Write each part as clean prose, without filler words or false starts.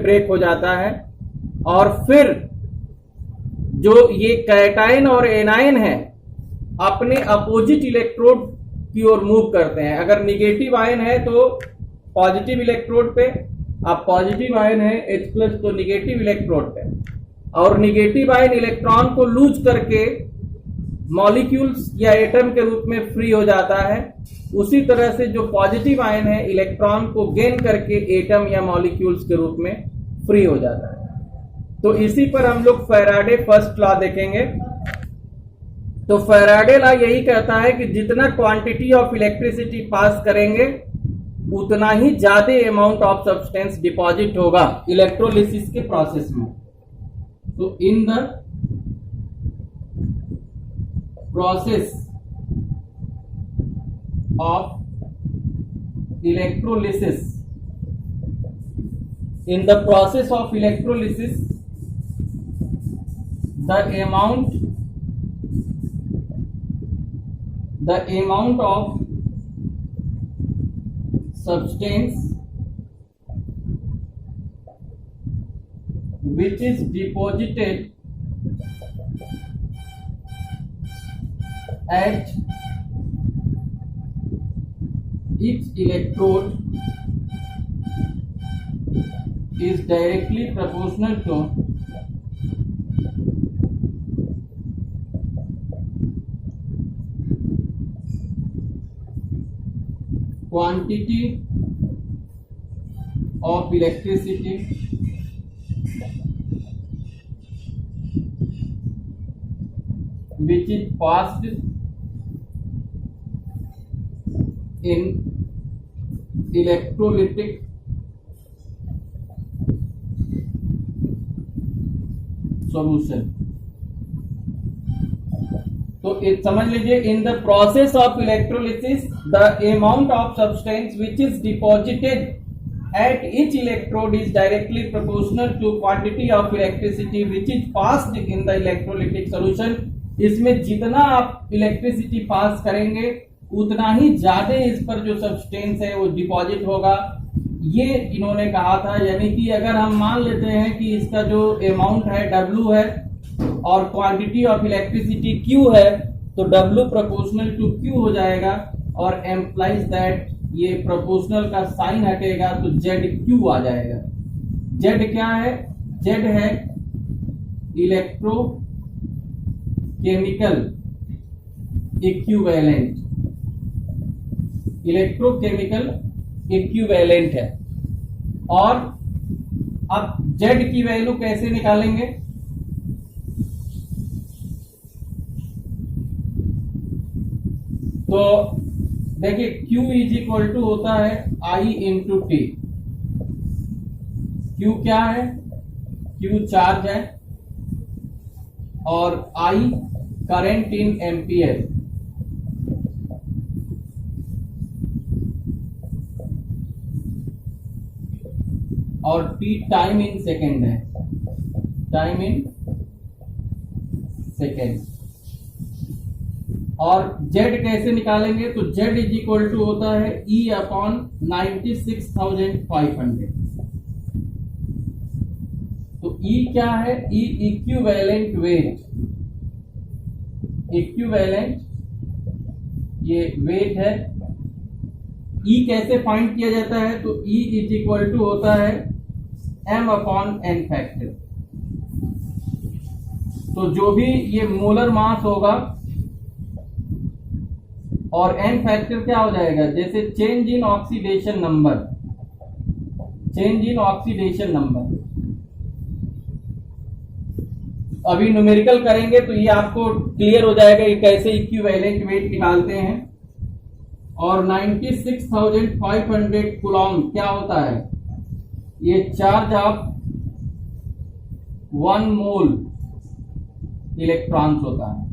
Break हो जाता है और फिर जो ये कैटायन और एनायन है अपने अपोजिट इलेक्ट्रोड की ओर मूव करते हैं। अगर निगेटिव आयन है तो पॉजिटिव इलेक्ट्रोड पे, अब पॉजिटिव आयन है H+ तो निगेटिव इलेक्ट्रोड पे, और निगेटिव आयन इलेक्ट्रॉन को लूज करके मॉलिक्यूल्स या एटम के रूप में फ्री हो जाता है। उसी तरह से जो पॉजिटिव आयन है इलेक्ट्रॉन को गेन करके एटम या मॉलिक्यूल्स के रूप में फ्री हो जाता है। तो इसी पर हम लोग फैराडे फर्स्ट लॉ देखेंगे। तो फैराडे लॉ यही कहता है कि जितना क्वांटिटी ऑफ इलेक्ट्रिसिटी पास करेंगे उतना ही ज्यादा अमाउंट ऑफ सब्सटेंस डिपॉजिट होगा इलेक्ट्रोलिसिस के प्रोसेस में। तो इन the process of electrolysis, in the process of electrolysis the amount of substance which is deposited at each electrode is directly proportional to quantity of electricity which is passed in electrolytic solution। तो समझ लीजिए, in the process of electrolysis the amount of substance which is deposited at each electrode is directly proportional to quantity of electricity which is passed in the electrolytic solution. इसमें जितना आप electricity pass करेंगे उतना ही ज्यादा इस पर जो substance है वो डिपॉजिट होगा, ये इन्होंने कहा था। यानी कि अगर हम मान लेते हैं कि इसका जो अमाउंट है W है और क्वांटिटी ऑफ इलेक्ट्रिसिटी Q है, तो W प्रोपोर्शनल टू Q हो जाएगा और एम्प्लाइज दैट ये प्रोपोर्शनल का साइन हटेगा तो ZQ आ जाएगा। Z क्या है? Z है इलेक्ट्रोकेमिकल इक्विवेलेंट, इलेक्ट्रोकेमिकल इक्विवेलेंट है। और अब Z की वैल्यू कैसे निकालेंगे? तो देखिए Q इज इक्वल टू होता है I इंटू T। Q क्या है? Q चार्ज है और I करंट इन एम्पियर। और T टाइम इन सेकेंड है, टाइम इन सेकेंड। और Z कैसे निकालेंगे? तो Z इज इक्वल टू होता है E अपॉन 96,500। तो E क्या है? E इक्विवेलेंट वेट, इक्विवेलेंट ये वेट है। E कैसे फाइंड किया जाता है? तो E इज इक्वल टू होता है M अपॉन N फैक्टर। तो जो भी ये मोलर मास होगा और N फैक्टर क्या हो जाएगा? जैसे change in oxidation number, change in oxidation number. अभी न्यूमेरिकल करेंगे तो ये आपको क्लियर हो जाएगा ये कैसे इक्विवेलेंट वेट निकालते हैं। और 96,500 कूलॉम क्या होता है? ये चार्ज ऑफ 1 मोल इलेक्ट्रॉन्स होता है।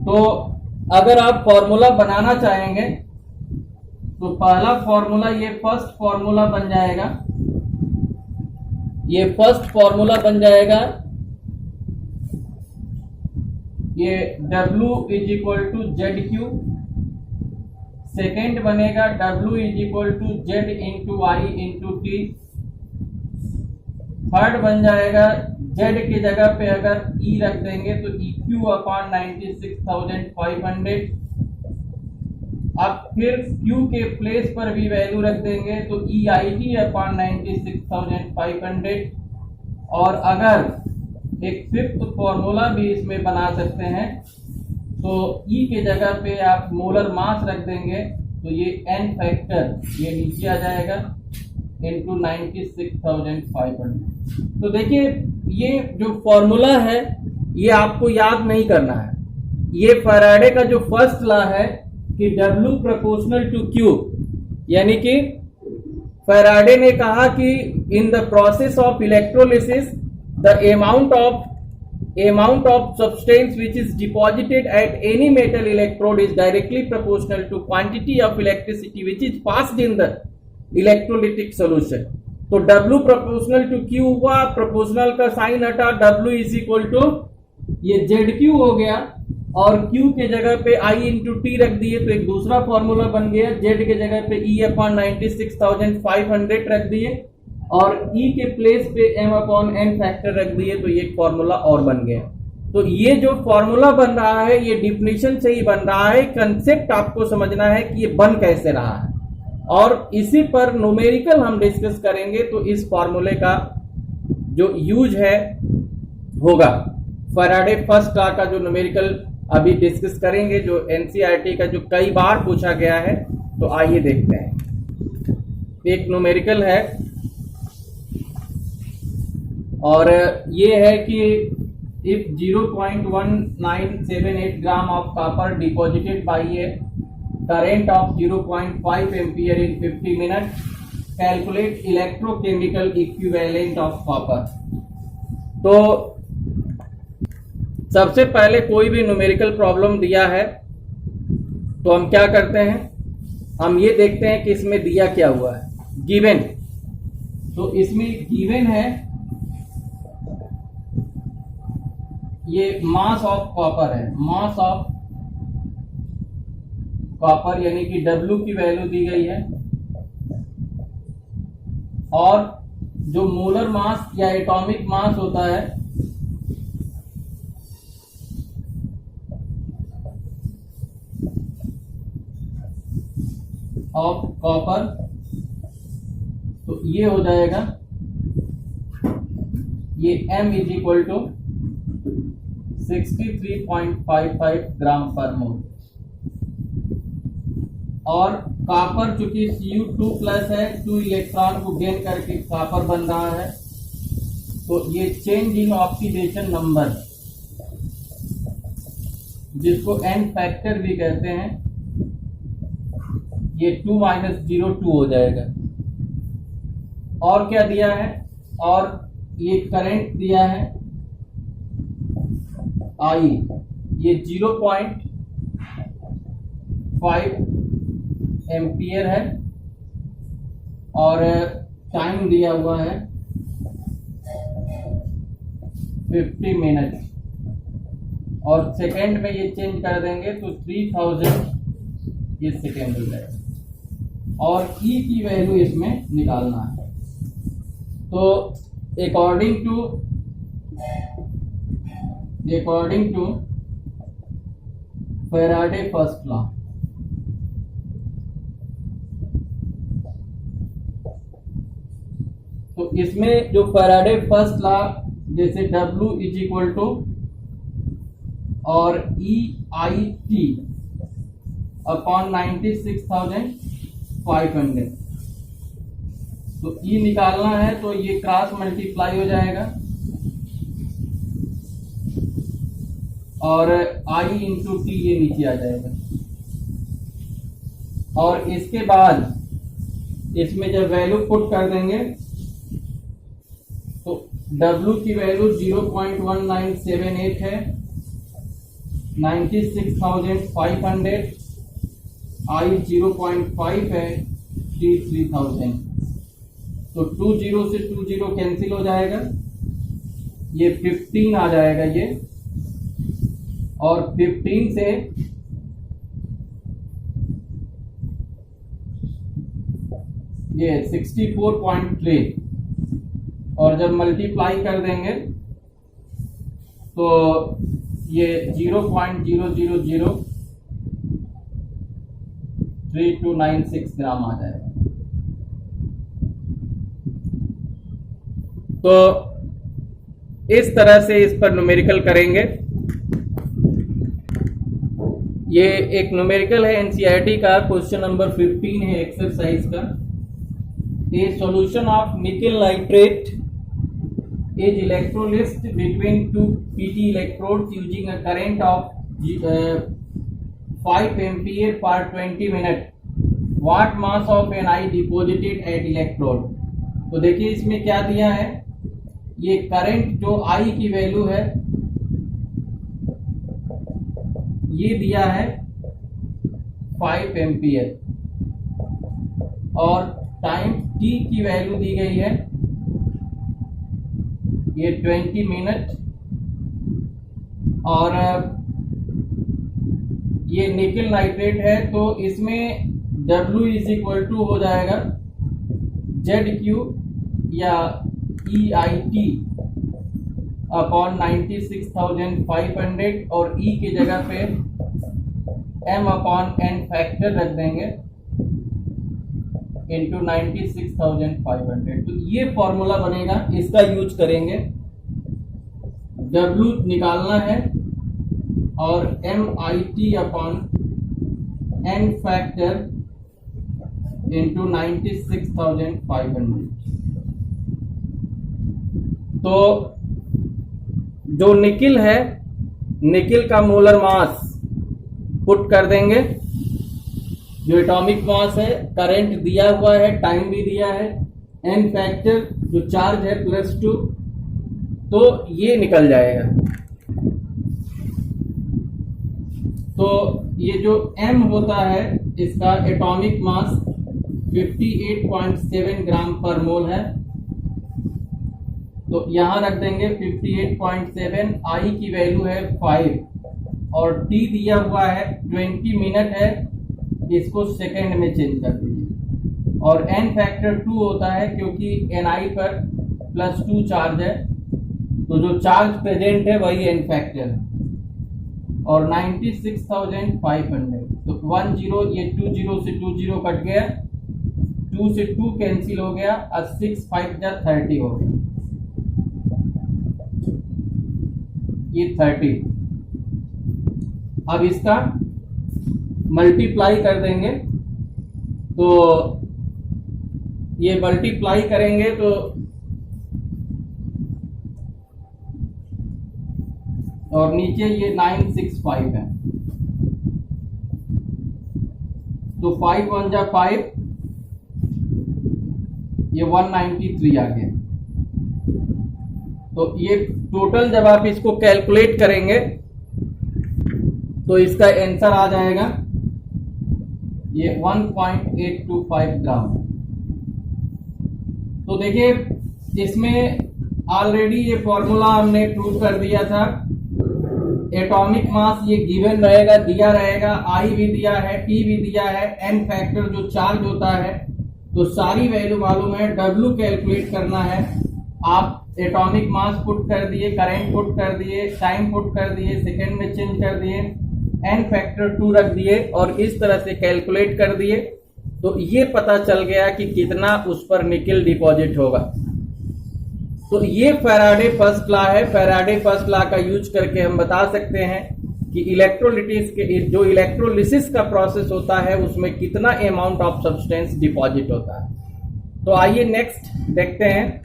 तो अगर आप फॉर्मूला बनाना चाहेंगे तो पहला फॉर्मूला ये फर्स्ट फॉर्मूला बन जाएगा, ये फर्स्ट फॉर्मूला बन जाएगा। ये W is equal to ZQ, second बनेगा W is equal to Z into I into T. Third बन जाएगा Z की जगह पे अगर E रख देंगे तो EQ अपॉन 96,500। अब फिर Q के प्लेस पर भी वैल्यू रख देंगे तो EIT अपॉन 96,500। और अगर एक फिफ्थ फॉर्मूला भी इसमें बना सकते हैं तो E के जगह पे आप मोलर मास रख देंगे तो ये N फैक्टर ये नीचे आ जाएगा इंटू 96,500। तो देखिए ये जो फॉर्मूला है ये आपको याद नहीं करना है। ये फैराडे का जो फर्स्ट लॉ है कि W प्रोपोर्शनल टू Q, यानी कि फैराडे ने कहा कि इन the process of electrolysis the amount of substance which is deposited at any metal electrode is directly proportional to quantity of electricity which is passed in the electrolytic solution। तो W proportional to Q हुआ, proportional का sign हटा, W is equal to ये ZQ हो गया और Q के जगह पे I इंटू टी रख दिए तो एक दूसरा फॉर्मूला बन गया। Z के जगह पे E अपॉन 96,500 रख दिए और E के प्लेस पे M अपॉन N फैक्टर रख दिए तो ये एक फॉर्मूला और बन गया। तो ये जो फॉर्मूला बन रहा है ये डिफिनेशन से ही बन रहा है, कंसेप्ट आपको समझना है कि ये बन कैसे रहा है और इसी पर न्यूमेरिकल हम डिस्कस करेंगे। तो इस फॉर्मूले का जो यूज है होगा फैराडे फर्स्ट लॉ का जो न्यूमेरिकल अभी डिस्कस करेंगे, जो एनसीईआरटी का जो कई बार पूछा गया है। तो आइए देखते हैं। एक न्यूमेरिकल है और ये है कि if 0.1978 gram of copper deposited bye A current of 0.5 ampere in 50 minutes, calculate electrochemical equivalent of copper। तो सबसे पहले कोई भी न्यूमेरिकल प्रॉब्लम दिया है तो हम क्या करते हैं, हम ये देखते हैं कि इसमें दिया क्या हुआ है। गिवन, तो इसमें गिवन है ये मास ऑफ कॉपर है, मास ऑफ कॉपर यानी कि W की वैल्यू दी गई है और जो मोलर मास या एटॉमिक मास होता है ऑफ कॉपर तो ये हो जाएगा ये M इज इक्वल टू 63.55 ग्राम पर मोल। और कॉपर चूंकि Cu2 प्लस है, 2 इलेक्ट्रॉन को गेन करके कॉपर बन रहा है तो ये चेंज इन ऑक्सीडेशन नंबर जिसको N फैक्टर भी कहते हैं ये 2 - 0.2 हो जाएगा। और क्या दिया है, और ये करंट दिया है I, ये 0.5 एम्पियर है और टाइम दिया हुआ है 50 मिनट और सेकेंड में ये चेंज कर देंगे तो 3000 ये सेकेंड हो जाएगा और E की वैल्यू इसमें निकालना है। तो according to Faraday first law, तो इसमें जो फैराडे फर्स्ट लॉ जैसे W इज इक्वल टू और EIT अपॉन 96,500 तो E निकालना है तो ये क्रॉस मल्टीप्लाई हो जाएगा और I इंटू टी ये नीचे आ जाएगा और इसके बाद इसमें जब वैल्यू पुट कर देंगे तो W की वैल्यू 0.1978 है, 96,500, I 0.5 है, T 3000। तो 2 0 से 2 0 कैंसिल हो जाएगा, ये 15 आ जाएगा ये और 15 से ये 64.3 और जब मल्टीप्लाई कर देंगे तो ये 0.00039296 ग्राम आ जाएगा। तो इस तरह से इस पर न्यूमेरिकल करेंगे। ये एक न्यूमेरिकल है एनसीईआरटी का, क्वेश्चन नंबर 15 है एक्सरसाइज का। ए सॉल्यूशन ऑफ निकल nitrate is electrolyzed between two PT electrodes using a current of 5 ampere per 20 minutes. What mass of Ni deposited at electrode? तो देखिए इसमें क्या दिया है, ये करंट जो I की वैल्यू है ये दिया है 5 एम्पियर और टाइम t की वैल्यू दी गई है ये 20 मिनट और ये निकल नाइट्रेट है तो इसमें W इज इक्वल टू हो जाएगा ZQ या EIT अपॉन 96,500 और E की जगह पे M अपॉन N फैक्टर रख देंगे इंटू 96,500। तो ये फॉर्मूला बनेगा, इसका यूज करेंगे। W निकालना है और MIT upon N factor into 96,500। तो जो निकिल है, निकिल का मोलर मास पुट कर देंगे, जो एटॉमिक मास है, करंट दिया हुआ है, टाइम भी दिया है, एन फैक्टर जो चार्ज है +2, तो ये निकल जाएगा। तो ये जो m होता है इसका एटॉमिक मास 58.7 ग्राम पर मोल है। तो यहां रख देंगे 58.7, I की वैल्यू है 5 और t दिया हुआ है 20 मिनट है, इसको सेकेंड में चेंज कर दीजिए और n फैक्टर 2 होता है क्योंकि Ni पर +2 चार्ज है, तो जो चार्ज प्रेजेंट है वही n फैक्टर है और 96,500। तो 10 ये 20 से 20 कट गया, 2 से 2 कैंसिल हो गया और 6 5 30 हो गया, ये 30। अब इसका मल्टीप्लाई कर देंगे, तो ये मल्टीप्लाई करेंगे तो और नीचे ये 965 है, तो 5 1 जा 5, ये 193 आ गया। तो ये टोटल जब आप इसको कैलकुलेट करेंगे तो इसका आंसर आ जाएगा ये 1.825 ग्राम। तो देखिए इसमें ऑलरेडी ये फॉर्मूला हमने प्रूव कर दिया था। एटॉमिक मास ये गिवन रहेगा, दिया रहेगा, I भी दिया है, T भी दिया है, N फैक्टर जो चार्ज होता है, तो सारी वैल्यू मालूम है। W कैलकुलेट करना है, आप एटॉमिक मास पुट कर दिए, करंट पुट कर दिए, टाइम पुट कर दिए, सेकेंड में चेंज कर दिए, n फैक्टर 2 रख दिए और इस तरह से कैलकुलेट कर दिए, तो ये पता चल गया कि कितना उस पर निकल डिपॉजिट होगा। तो ये फैराडे फर्स्ट लॉ है। फैराडे फर्स्ट लॉ का यूज करके हम बता सकते हैं कि इलेक्ट्रोलिटिस के जो इलेक्ट्रोलिसिस का प्रोसेस होता है उसमें कितना अमाउंट ऑफ सब्सटेंस डिपॉजिट होता है। तो आइए नेक्स्ट देखते हैं।